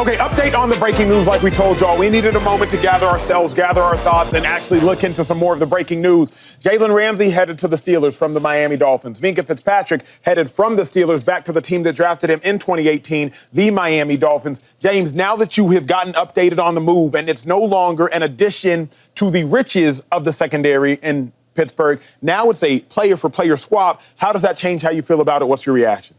Okay, update on the breaking news like we told y'all. We needed a moment to gather ourselves, gather our thoughts, and actually look into some more of the breaking news. Jalen Ramsey headed to the Steelers from the Miami Dolphins. Minkah Fitzpatrick headed from the Steelers back to the team that drafted him in 2018, the Miami Dolphins. James, now that you have gotten updated on the move and it's no longer an addition to the riches of the secondary in Pittsburgh, now it's a player-for-player swap. How does that change how you feel about it? What's your reaction?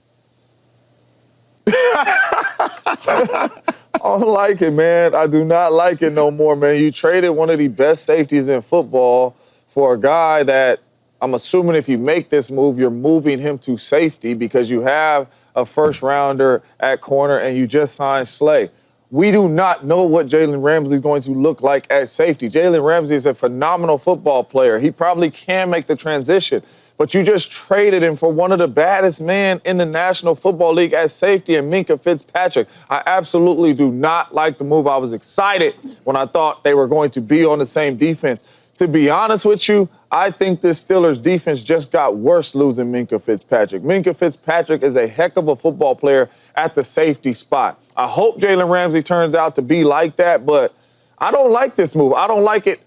I don't like it, man. I do not like it no more, man. You traded one of the best safeties in football for a guy that I'm assuming if you make this move, you're moving him to safety because you have a first-rounder at corner and you just signed Slay. We do not know what Jalen Ramsey is going to look like at safety. Jalen Ramsey is a phenomenal football player. He probably can make the transition. But you just traded him for one of the baddest men in the National Football League at safety in Minkah Fitzpatrick. I absolutely do not like the move. I was excited when I thought they were going to be on the same defense. To be honest with you, I think this Steelers defense just got worse losing Minkah Fitzpatrick. Minkah Fitzpatrick is a heck of a football player at the safety spot. I hope Jalen Ramsey turns out to be like that, but I don't like this move. I don't like it.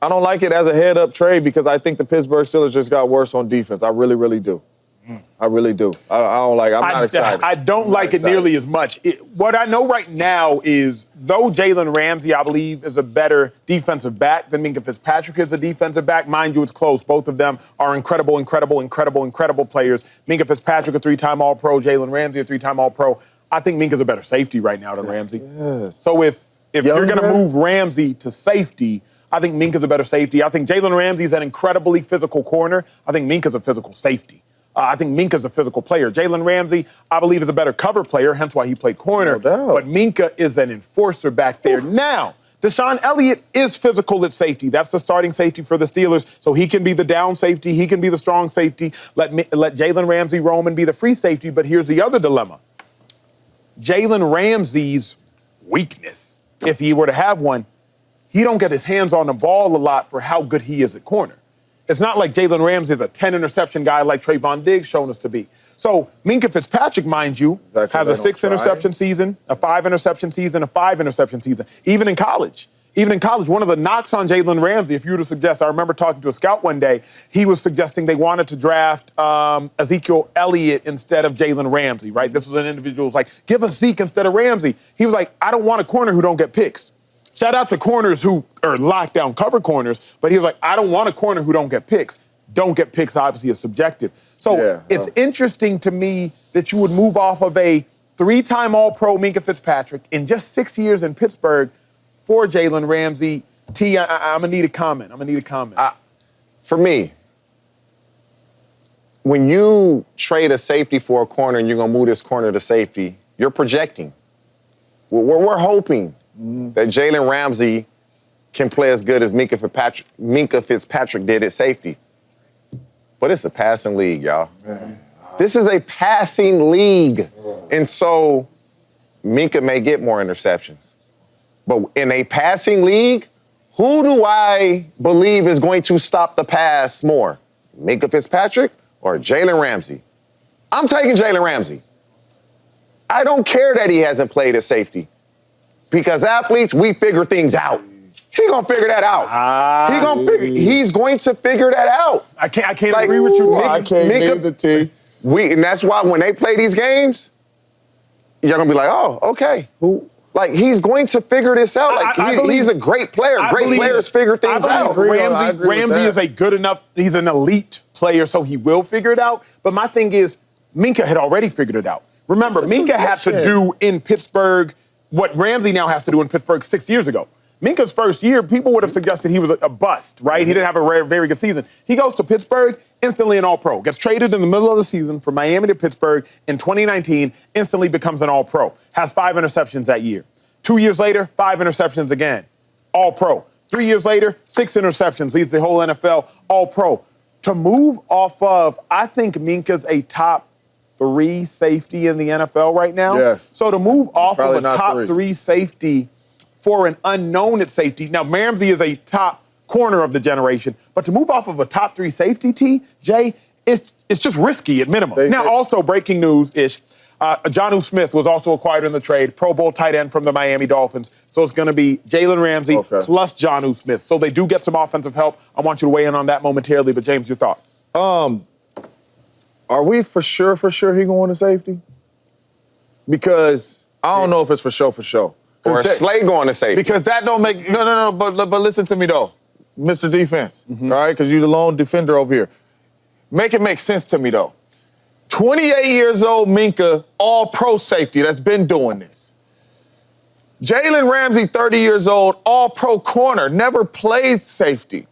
I don't like it as a head-up trade because I think the Pittsburgh Steelers just got worse on defense. I really, really do. I really do. I don't like it. I'm not excited. I don't like it nearly as much. What I know right now is, though Jalen Ramsey, I believe, is a better defensive back than Minkah Fitzpatrick is a defensive back. Mind you, it's close. Both of them are incredible players. Minkah Fitzpatrick, a three-time All-Pro. Jalen Ramsey, a three-time All-Pro. I think Minkah's a better safety right now than Ramsey. Yes. So if you're going to move Ramsey to safety, I think Minkah's a better safety. I think Jalen Ramsey's an incredibly physical corner. I think Minkah's a physical safety. I think Minkah's a physical player. Jalen Ramsey, I believe, is a better cover player, hence why he played corner. No doubt. But Minkah is an enforcer back there. Now, Deshaun Elliott is physical at safety. That's the starting safety for the Steelers. So he can be the down safety. He can be the strong safety. Let Jalen Ramsey roam and be the free safety. But here's the other dilemma. Jalen Ramsey's weakness, if he were to have one, he don't get his hands on the ball a lot for how good he is at corner. It's not like Jalen Ramsey is a 10-interception guy like Trayvon Diggs shown us to be. So Minkah Fitzpatrick, mind you, has a 6-interception season, a 5-interception season, a 5-interception season. Even in college, one of the knocks on Jalen Ramsey, if you were to suggest, I remember talking to a scout one day, he was suggesting they wanted to draft Ezekiel Elliott instead of Jalen Ramsey, right? This was an individual who was like, give us Zeke instead of Ramsey. He was like, I don't want a corner who don't get picks. Shout out to corners who are lockdown cover corners, but he was like, I don't want a corner who don't get picks. Don't get picks, obviously, is subjective. So it's interesting to me that you would move off of a 3-time All-Pro Minkah Fitzpatrick in just 6 years in Pittsburgh for Jalen Ramsey. T, I'm going to need a comment. For me, when you trade a safety for a corner and you're going to move this corner to safety, you're projecting. We're hoping that Jalen Ramsey can play as good as Minkah Fitzpatrick did at safety. But it's a passing league, y'all. This is a passing league. And so Minkah may get more interceptions. But in a passing league, who do I believe is going to stop the pass more? Minkah Fitzpatrick or Jalen Ramsey? I'm taking Jalen Ramsey. I don't care that he hasn't played at safety. Because athletes, we figure things out. He's gonna figure that out. He's going to figure that out. I can't agree with you, T. I can't agree with T. And that's why when they play these games, you're gonna be like, oh, okay. He's going to figure this out. He's a great player. Great players figure things out. Ramsey is a good enough, he's an elite player, so he will figure it out. But my thing is, Minkah had already figured it out. Remember, Minkah had to do in Pittsburgh what Ramsey now has to do in Pittsburgh 6 years ago. Minkah's first year, people would have suggested he was a bust, right? He didn't have a very good season. He goes to Pittsburgh, instantly an All-Pro. Gets traded in the middle of the season from Miami to Pittsburgh in 2019, instantly becomes an All-Pro. Has 5 interceptions that year. 2 years later, 5 interceptions again. All-Pro. 3 years later, 6 interceptions. Leads the whole NFL All-Pro. To move off of, I think Minkah's a top 3 safety in the NFL right now. Yes. So to move off of a top 3 safety for an unknown at safety. Now, Ramsey is a top corner of the generation, but to move off of a top 3 safety, T, Jay, it's just risky at minimum. Also, breaking news-ish, Jonnu Smith was also acquired in the trade, Pro Bowl tight end from the Miami Dolphins. So it's going to be Jalen Ramsey plus Jonnu Smith. So they do get some offensive help. I want you to weigh in on that momentarily. But, James, your thought? Are we for sure he going to safety? Because I don't know if it's for sure. Or Slay going to safety. Because that don't make no. But listen to me though, Mr. Defense, all right? Because you're the lone defender over here. Make it make sense to me though. 28 years old, Minkah, all-pro safety that's been doing this. Jalen Ramsey, 30 years old, all-pro corner, never played safety.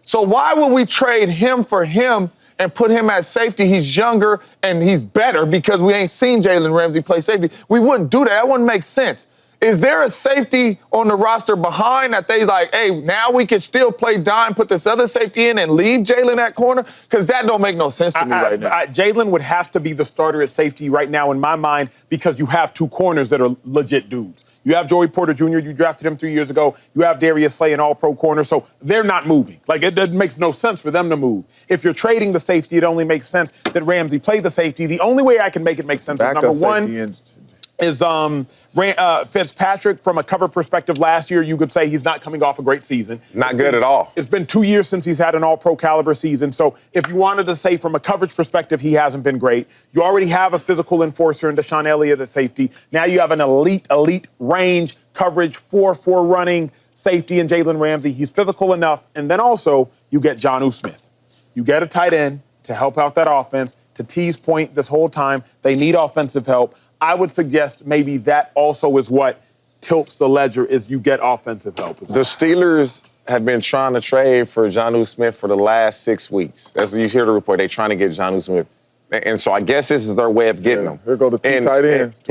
So why would we trade him for him and put him at safety? He's younger and he's better because we ain't seen Jalen Ramsey play safety. We wouldn't do that. That wouldn't make sense. Is there a safety on the roster behind that they like, hey, now we can still play dime, put this other safety in and leave Jalen at corner? Because that don't make no sense to me right now. Jalen would have to be the starter at safety right now in my mind because you have two corners that are legit dudes. You have Joey Porter Jr., you drafted him 3 years ago. You have Darius Slay, an all-pro corner, so they're not moving. Like, it makes no sense for them to move. If you're trading the safety, it only makes sense that Ramsey play the safety. The only way I can make it make sense is, number one, is Fitzpatrick. From a cover perspective last year, you could say he's not coming off a great season. Not good at all. It's been 2 years since he's had an all-pro caliber season. So if you wanted to say from a coverage perspective, he hasn't been great. You already have a physical enforcer in Deshaun Elliott at safety. Now you have an elite range coverage 4-4 running safety in Jalen Ramsey. He's physical enough. And then also you get Jonnu Smith. You get a tight end to help out that offense. To T's point this whole time, they need offensive help. I would suggest maybe that also is what tilts the ledger is you get offensive help. The Steelers have been trying to trade for Jonnu Smith for the last 6 weeks. As you hear the report, they're trying to get Jonnu Smith. And so I guess this is their way of getting him. Here go the two tight ends.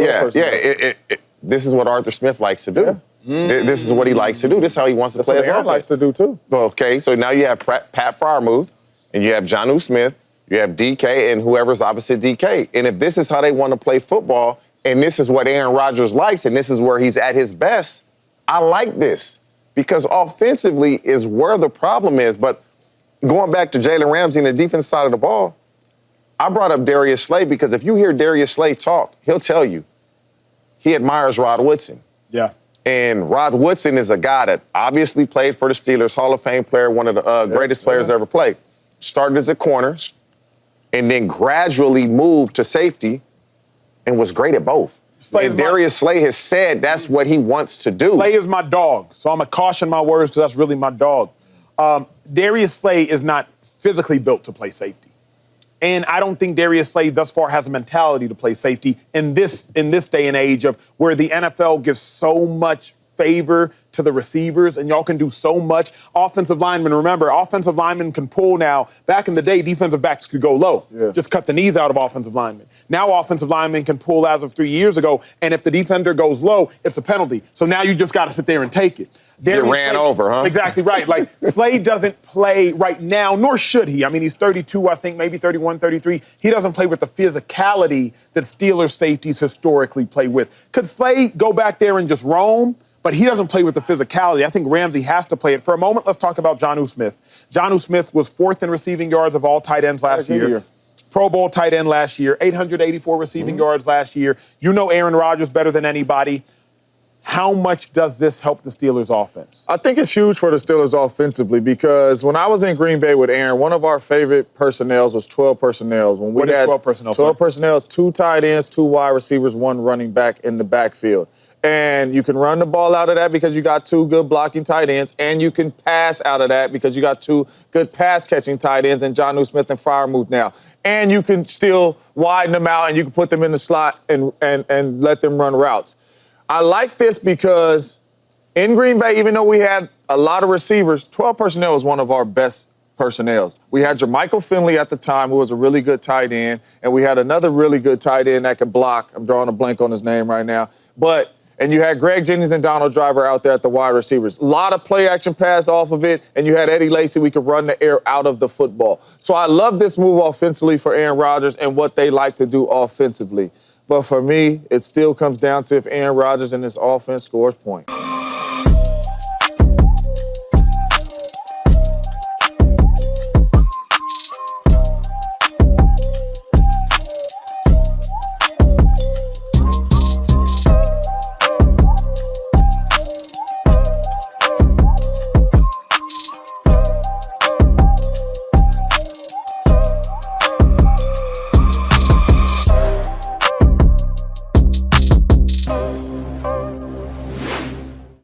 This is what Arthur Smith likes to do. Yeah. This is what he likes to do. This is how he wants to play his offense. Likes to do too. Okay, so now you have Pat Freiermuth, and you have Jonnu Smith. You have DK and whoever's opposite DK. And if this is how they want to play football, and this is what Aaron Rodgers likes, and this is where he's at his best, I like this. Because offensively is where the problem is. But going back to Jalen Ramsey and the defense side of the ball, I brought up Darius Slay because if you hear Darius Slay talk, he'll tell you he admires Rod Woodson. Yeah. And Rod Woodson is a guy that obviously played for the Steelers, Hall of Fame player, one of the greatest players ever played. Started as a corner, and then gradually moved to safety and was great at both. And Darius Slay has said that's what he wants to do. Slay is my dog, so I'm going to caution my words because that's really my dog. Darius Slay is not physically built to play safety. And I don't think Darius Slay thus far has a mentality to play safety in this day and age of where the NFL gives so much favor to the receivers, and y'all can do so much. Offensive linemen, remember, offensive linemen can pull now. Back in the day, defensive backs could go low. Yeah. Just cut the knees out of offensive linemen. Now offensive linemen can pull as of 3 years ago, and if the defender goes low, it's a penalty. So now you just got to sit there and take it. Get ran over, huh? Exactly right. Like, Slade doesn't play right now, nor should he. I mean, he's 32, I think, maybe 31, 33. He doesn't play with the physicality that Steelers safeties historically play with. Could Slade go back there and just roam? But he doesn't play with the physicality. I think Ramsey has to play it. For a moment, let's talk about Jonnu Smith. Jonnu Smith was 4th in receiving yards of all tight ends last year. Pro Bowl tight end last year. 884 receiving yards last year. You know Aaron Rodgers better than anybody. How much does this help the Steelers' offense? I think it's huge for the Steelers offensively because when I was in Green Bay with Aaron, one of our favorite personnels was 12 personnel. When we what had is 12 personnel? 12 personnel, 2 tight ends, 2 wide receivers, 1 running back in the backfield. And you can run the ball out of that because you got 2 good blocking tight ends, and you can pass out of that because you got 2 good pass-catching tight ends in Jonnu Smith and Freiermuth now. And you can still widen them out, and you can put them in the slot and let them run routes. I like this because in Green Bay, even though we had a lot of receivers, 12 personnel was one of our best personnels. We had Jermichael Finley at the time, who was a really good tight end, and we had another really good tight end that could block. I'm drawing a blank on his name right now. And you had Greg Jennings and Donald Driver out there at the wide receivers. A lot of play-action pass off of it, and you had Eddie Lacy. We could run the air out of the football. So I love this move offensively for Aaron Rodgers and what they like to do offensively. But for me, it still comes down to if Aaron Rodgers and this offense scores points.